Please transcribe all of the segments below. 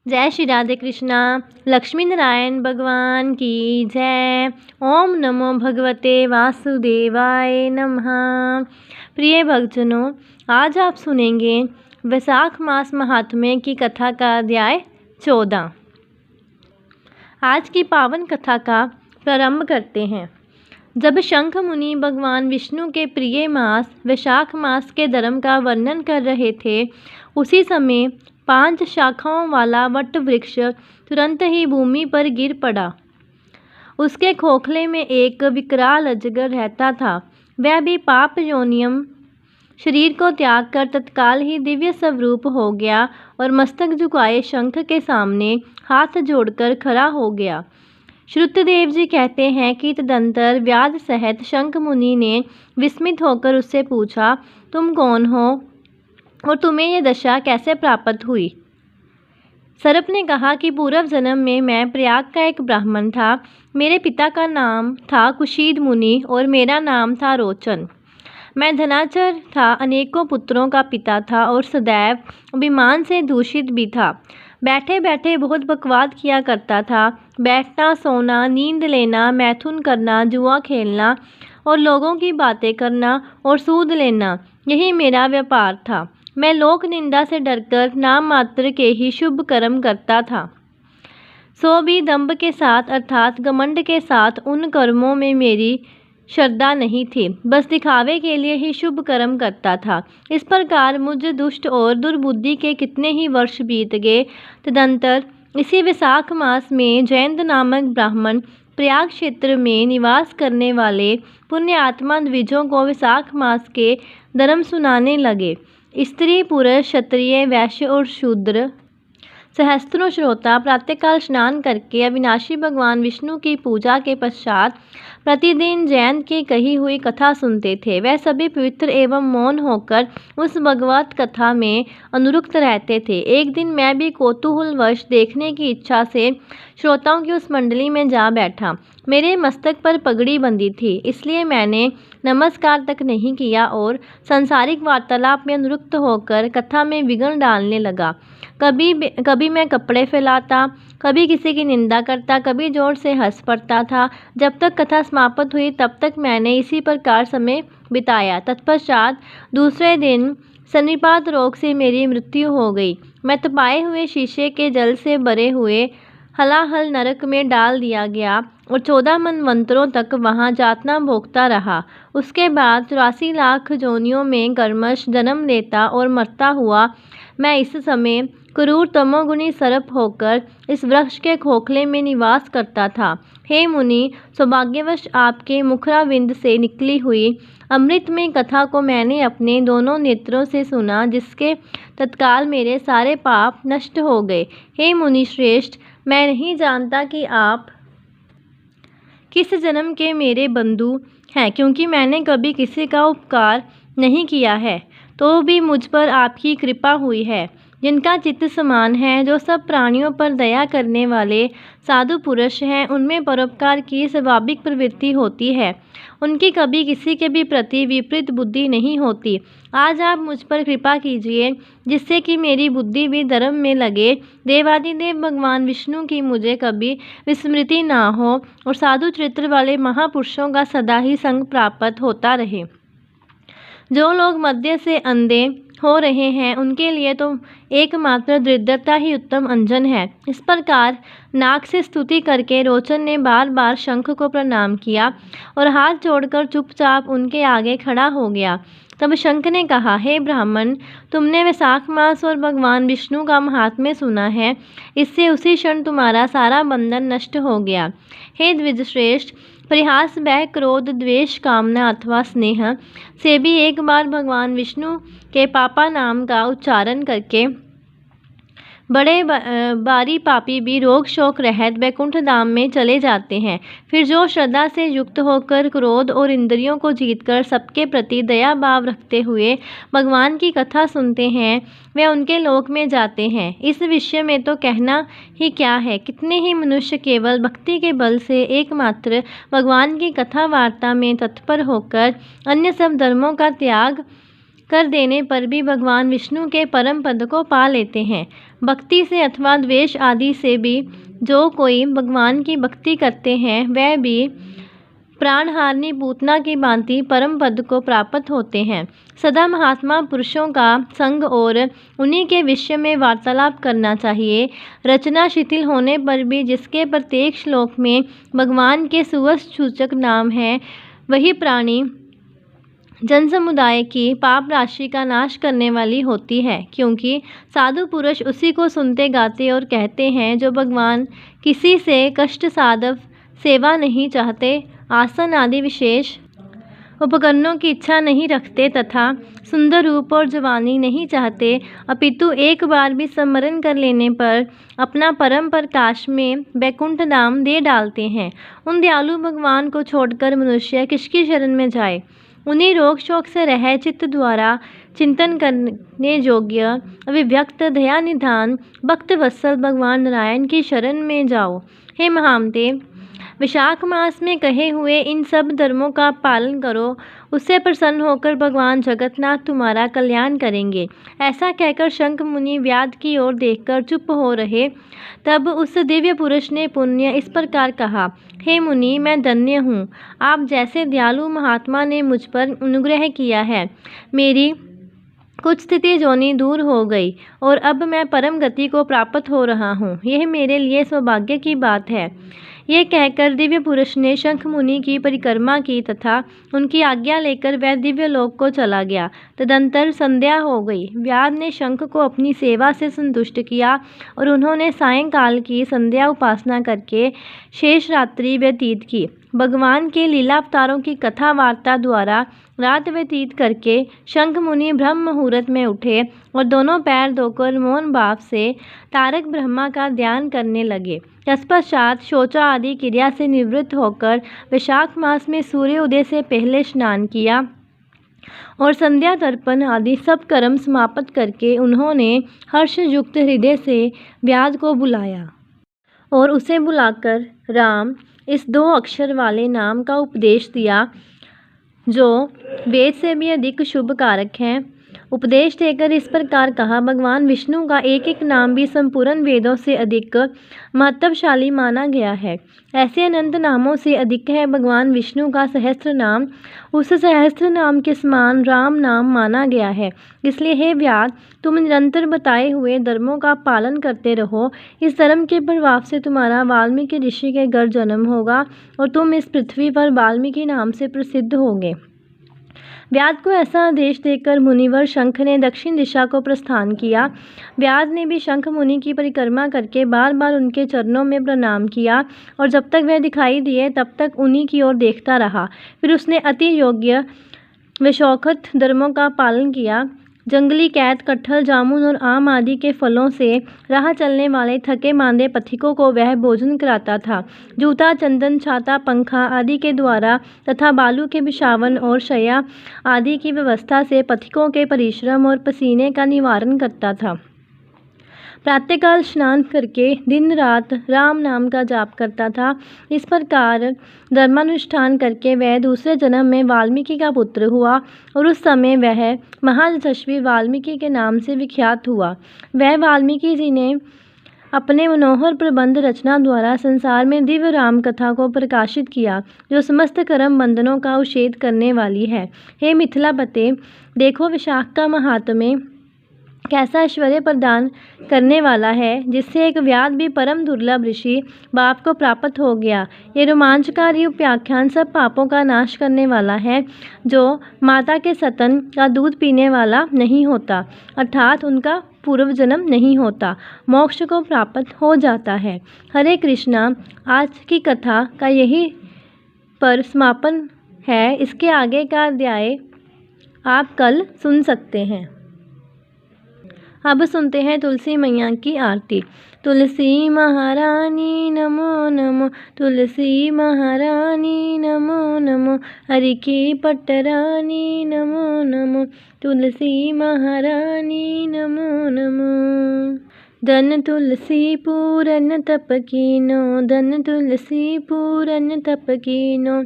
जय श्री राधे कृष्णा। लक्ष्मी नारायण भगवान की जय। ओम नमो भगवते वासुदेवाय नमः। प्रिय भक्तजनों, आज आप सुनेंगे वैशाख मास महात्म्य की कथा का अध्याय 14। आज की पावन कथा का प्रारंभ करते हैं। जब शंख मुनि भगवान विष्णु के प्रिय मास वैशाख मास के धर्म का वर्णन कर रहे थे, उसी समय 5 शाखाओं वाला वट वृक्ष तुरंत ही भूमि पर गिर पड़ा। उसके खोखले में एक विकराल अजगर रहता था। वह भी पाप योनियम शरीर को त्याग कर तत्काल ही दिव्य स्वरूप हो गया और मस्तक झुकाए शंख के सामने हाथ जोड़कर खड़ा हो गया। श्रुतदेव जी कहते हैं कि तदंतर व्याध सहित शंख मुनि ने विस्मित होकर उससे पूछा, तुम कौन हो और तुम्हें यह दशा कैसे प्राप्त हुई? सर्प ने कहा कि पूर्व जन्म में मैं प्रयाग का एक ब्राह्मण था। मेरे पिता का नाम था कुशीद मुनि और मेरा नाम था रोचन। मैं धनाचर था, अनेकों पुत्रों का पिता था और सदैव अभिमान से दूषित भी था। बैठे बैठे बहुत बकवाद किया करता था। बैठना, सोना, नींद लेना, मैथुन करना, जुआ खेलना और लोगों की बातें करना और सूद लेना, यही मेरा व्यापार था। मैं लोक निंदा से डरकर नाम मात्र के ही शुभ कर्म करता था, सो भी दंभ के साथ अर्थात घमंड के साथ उन कर्मों में मेरी श्रद्धा नहीं थी। बस दिखावे के लिए ही शुभ कर्म करता था। इस प्रकार मुझ दुष्ट और दुर्बुद्धि के कितने ही वर्ष बीत गए। तदंतर इसी वैशाख मास में जयंत नामक ब्राह्मण प्रयाग क्षेत्र में निवास करने वाले पुण्य आत्मा द्विजों को वैशाख मास के धर्म सुनाने लगे। स्त्री, पुरुष, क्षत्रिय, वैश्य और शूद्र सहस्त्रों श्रोता प्रातःकाल स्नान करके अविनाशी भगवान विष्णु की पूजा के पश्चात प्रतिदिन जयंत की कही हुई कथा सुनते थे। वह सभी पवित्र एवं मौन होकर उस भगवत कथा में अनुरक्त रहते थे। एक दिन मैं भी कौतूहलवश देखने की इच्छा से श्रोताओं की उस मंडली में जा बैठा। मेरे मस्तक पर पगड़ी बंधी थी, इसलिए मैंने नमस्कार तक नहीं किया और सांसारिक वार्तालाप में अनुरक्त होकर कथा में विघ्न डालने लगा। कभी मैं कपड़े फैलाता, कभी किसी की निंदा करता, कभी जोर से हंस पड़ता था। जब तक कथा समाप्त हुई तब तक मैंने इसी प्रकार समय बिताया। तत्पश्चात दूसरे दिन सन्निपात रोग से मेरी मृत्यु हो गई। मैं तपाए हुए शीशे के जल से भरे हुए हलाहल नरक में डाल दिया गया और 14 मनवंतरों तक वहाँ यातना भोगता रहा। उसके बाद 84 लाख योनियों में कर्मश जन्म लेता और मरता हुआ मैं इस समय क्रूर तमोगुणी सर्प होकर इस वृक्ष के खोखले में निवास करता था। हे मुनि, सौभाग्यवश आपके मुखराविंद से निकली हुई अमृतमय कथा को मैंने अपने दोनों नेत्रों से सुना, जिसके तत्काल मेरे सारे पाप नष्ट हो गए। हे मुनि श्रेष्ठ, मैं नहीं जानता कि आप किस जन्म के मेरे बंधु हैं, क्योंकि मैंने कभी किसी का उपकार नहीं किया है, तो भी मुझ पर आपकी कृपा हुई है। जिनका चित्त समान है, जो सब प्राणियों पर दया करने वाले साधु पुरुष हैं, उनमें परोपकार की स्वाभाविक प्रवृत्ति होती है। उनकी कभी किसी के भी प्रति विपरीत बुद्धि नहीं होती। आज आप मुझ पर कृपा कीजिए, जिससे कि मेरी बुद्धि भी धर्म में लगे। देवादिदेव भगवान विष्णु की मुझे कभी विस्मृति ना हो और साधु चरित्र वाले महापुरुषों का सदा ही संग प्राप्त होता रहे। जो लोग मध्य से अंधे हो रहे हैं, उनके लिए तो एकमात्र दृढ़ता ही उत्तम अंजन है। इस प्रकार नाक से स्तुति करके रोचन ने बार बार शंख को प्रणाम किया और हाथ जोड़कर चुपचाप उनके आगे खड़ा हो गया। तब शंख ने कहा, हे ब्राह्मण, तुमने वैशाख मास और भगवान विष्णु का महात्म्य सुना है। इससे उसी क्षण तुम्हारा सारा बंधन नष्ट हो गया। हे द्विजश्रेष्ठ, परिहास, भय, क्रोध, द्वेष, कामना अथवा स्नेह से भी एक बार भगवान विष्णु के पापा नाम का उच्चारण करके बड़े बारी पापी भी रोग शोक रहित वैकुंठ धाम में चले जाते हैं। फिर जो श्रद्धा से युक्त होकर क्रोध और इंद्रियों को जीतकर सबके प्रति दया भाव रखते हुए भगवान की कथा सुनते हैं, वे उनके लोक में जाते हैं। इस विषय में तो कहना ही क्या है। कितने ही मनुष्य केवल भक्ति के बल से एकमात्र भगवान की कथा वार्ता में तत्पर होकर अन्य सब धर्मों का त्याग कर देने पर भी भगवान विष्णु के परम पद को पा लेते हैं। भक्ति से अथवा द्वेष आदि से भी जो कोई भगवान की भक्ति करते हैं वह भी प्राणहारिणी पूतना की भांति परम पद को प्राप्त होते हैं। सदा महात्मा पुरुषों का संग और उन्हीं के विषय में वार्तालाप करना चाहिए। रचना शिथिल होने पर भी जिसके प्रत्येक श्लोक में भगवान के सुवस्तसूचक नाम है, वही प्राणी जन समुदाय की पाप राशि का नाश करने वाली होती है, क्योंकि साधु पुरुष उसी को सुनते गाते और कहते हैं जो भगवान किसी से कष्ट साधव सेवा नहीं चाहते, आसन आदि विशेष उपकरणों की इच्छा नहीं रखते तथा सुंदर रूप और जवानी नहीं चाहते, अपितु एक बार भी स्मरण कर लेने पर अपना परम प्रकाश में वैकुंठ धाम दे डालते हैं। उन दयालु भगवान को छोड़कर मनुष्य किसकी शरण में जाए। उन्हीं रोग शोक से रह चित्त द्वारा चिंतन करने योग्य अभिव्यक्त दया निधान भक्त वत्सल भगवान नारायण की शरण में जाओ। हे महामते, विशाख मास में कहे हुए इन सब धर्मों का पालन करो, उससे प्रसन्न होकर भगवान जगन्नाथ तुम्हारा कल्याण करेंगे। ऐसा कहकर शंख मुनि व्याध की ओर देखकर चुप हो रहे। तब उस दिव्य पुरुष ने पुण्य इस प्रकार कहा, हे मुनि, मैं धन्य हूँ। आप जैसे दयालु महात्मा ने मुझ पर अनुग्रह किया है। मेरी कुछ स्थिति जोनी दूर हो गई और अब मैं परम गति को प्राप्त हो रहा हूँ। यह मेरे लिए सौभाग्य की बात है। यह कहकर दिव्य पुरुष ने शंख मुनि की परिक्रमा की तथा उनकी आज्ञा लेकर वह दिव्य लोक को चला गया। तदंतर संध्या हो गई। व्याध ने शंख को अपनी सेवा से संतुष्ट किया और उन्होंने सायंकाल की संध्या उपासना करके शेष रात्रि व्यतीत की। भगवान के लीला अवतारों की कथा वार्ता द्वारा रात व्यतीत करके शंख मुनि ब्रह्म मुहूर्त में उठे और दोनों पैर धोकर मौन भाव से तारक ब्रह्मा का ध्यान करने लगे। तत्पश्चात शौचा आदि क्रिया से निवृत्त होकर वैशाख मास में सूर्य उदय से पहले स्नान किया और संध्या तर्पण आदि सब कर्म समाप्त करके उन्होंने हर्ष युक्त हृदय से व्याध को बुलाया और उसे बुलाकर राम इस 2 अक्षर वाले नाम का उपदेश दिया, जो वेद से भी अधिक शुभ कारक है। उपदेश देकर इस प्रकार कहा, भगवान विष्णु का एक एक नाम भी संपूर्ण वेदों से अधिक महत्वशाली माना गया है। ऐसे अनंत नामों से अधिक है भगवान विष्णु का सहस्त्र नाम। उस सहस्त्र नाम के समान राम नाम माना गया है। इसलिए हे व्याध, तुम निरंतर बताए हुए धर्मों का पालन करते रहो। इस धर्म के प्रभाव से तुम्हारा वाल्मीकि ऋषि के घर जन्म होगा और तुम इस पृथ्वी पर वाल्मीकि नाम से प्रसिद्ध होगे। व्याध को ऐसा आदेश देकर मुनिवर शंख ने दक्षिण दिशा को प्रस्थान किया। व्याध ने भी शंख मुनि की परिक्रमा करके बार बार उनके चरणों में प्रणाम किया और जब तक वह दिखाई दिए तब तक उन्हीं की ओर देखता रहा। फिर उसने अति योग्य व शौखत धर्मों का पालन किया। जंगली कैद, कटहल, जामुन और आम आदि के फलों से राह चलने वाले थके मांदे पथिकों को वह भोजन कराता था। जूता, चंदन, छाता, पंखा आदि के द्वारा तथा बालू के बिछावन और शैया आदि की व्यवस्था से पथिकों के परिश्रम और पसीने का निवारण करता था। प्रातःकाल स्नान करके दिन रात राम नाम का जाप करता था। इस प्रकार धर्मानुष्ठान करके वह दूसरे जन्म में वाल्मीकि का पुत्र हुआ और उस समय वह महायशस्वी वाल्मीकि के नाम से विख्यात हुआ। वह वाल्मीकि जी ने अपने मनोहर प्रबंध रचना द्वारा संसार में दिव्य राम कथा को प्रकाशित किया, जो समस्त कर्म बंधनों का उच्छेद करने वाली है। हे मिथिलापते, देखो विशाख का महात्म्य कैसा ऐश्वर्य प्रदान करने वाला है, जिससे एक व्याध भी परम दुर्लभ ऋषि बाप को प्राप्त हो गया। ये रोमांचकारी उपाख्यान सब पापों का नाश करने वाला है, जो माता के स्तन का दूध पीने वाला नहीं होता, अर्थात उनका पूर्व जन्म नहीं होता, मोक्ष को प्राप्त हो जाता है। हरे कृष्णा। आज की कथा का यही पर समापन है। इसके आगे का अध्याय आप कल सुन सकते हैं। अब सुनते हैं तुलसी मैया की आरती। तुलसी महारानी नमो नमो, तुलसी महारानी नमो नमो, हरि की पटरानी नमो नमो, तुलसी महारानी नमो नमो। धन तुलसी पूरन तप कीनो, धन तुलसी पूरन तप कीनो,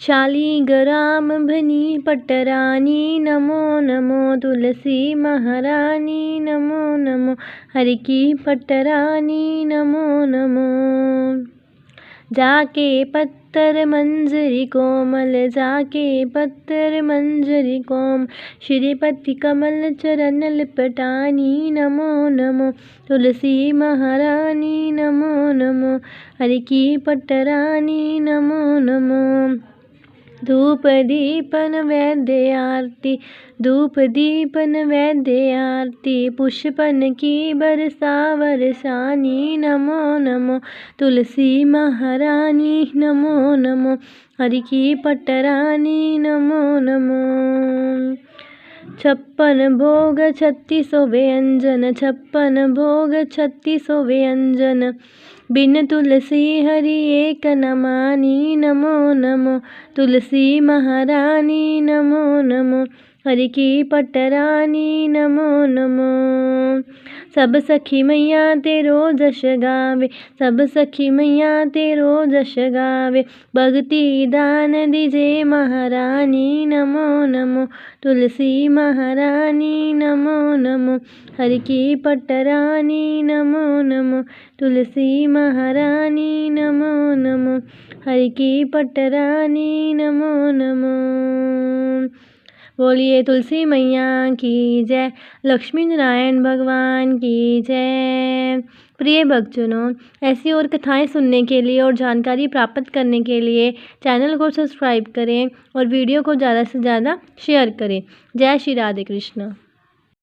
शालिग्राम भनी पटरानी, नमो नमो तुलसी महारानी, नमो नमो हरि की पटरानी, नमो नमो। जाके पत्तर मंजरी कोमल, जाके पत्तर मंजरी कोम, श्रीपति कमल चरण लिपटानी, नमो नमो तुलसी महारानी, नमो नमो हरि की पटरानी, नमो नमो। धूप दीपन वैद्य आरती, धूप दीपन वैद्य आरती, पुष्पन की बरसा बरसानी, नमो नमो तुलसी महारानी, नमो नमो हरि की पटरानी, नमो नमो। 56 भोग 36 व्यंजन, 56 भोग 36 व्यंजन, बिन तुलसी हरि एक न मानी, नमो नमो तुलसी महारानी, नमो नमो हरि की पटरानी, नमो नमो। सब सखी मैया तेरो जश गावे, सब सखी मैया तेरो जश गावे, भक्ति दान दीजे महारानी, नमो नमो तुलसी महारानी, नमो नमो हरि की पटरानी, नमो नमो तुलसी महारानी, नमो नमो हरि की पटरानी, नमो नमो। बोलिए तुलसी मैया की जय, लक्ष्मी नारायण भगवान की जय। प्रिय भक्तजनों, ऐसी और कथाएं सुनने के लिए और जानकारी प्राप्त करने के लिए चैनल को सब्सक्राइब करें और वीडियो को ज़्यादा से ज़्यादा शेयर करें। जय श्री राधे कृष्ण।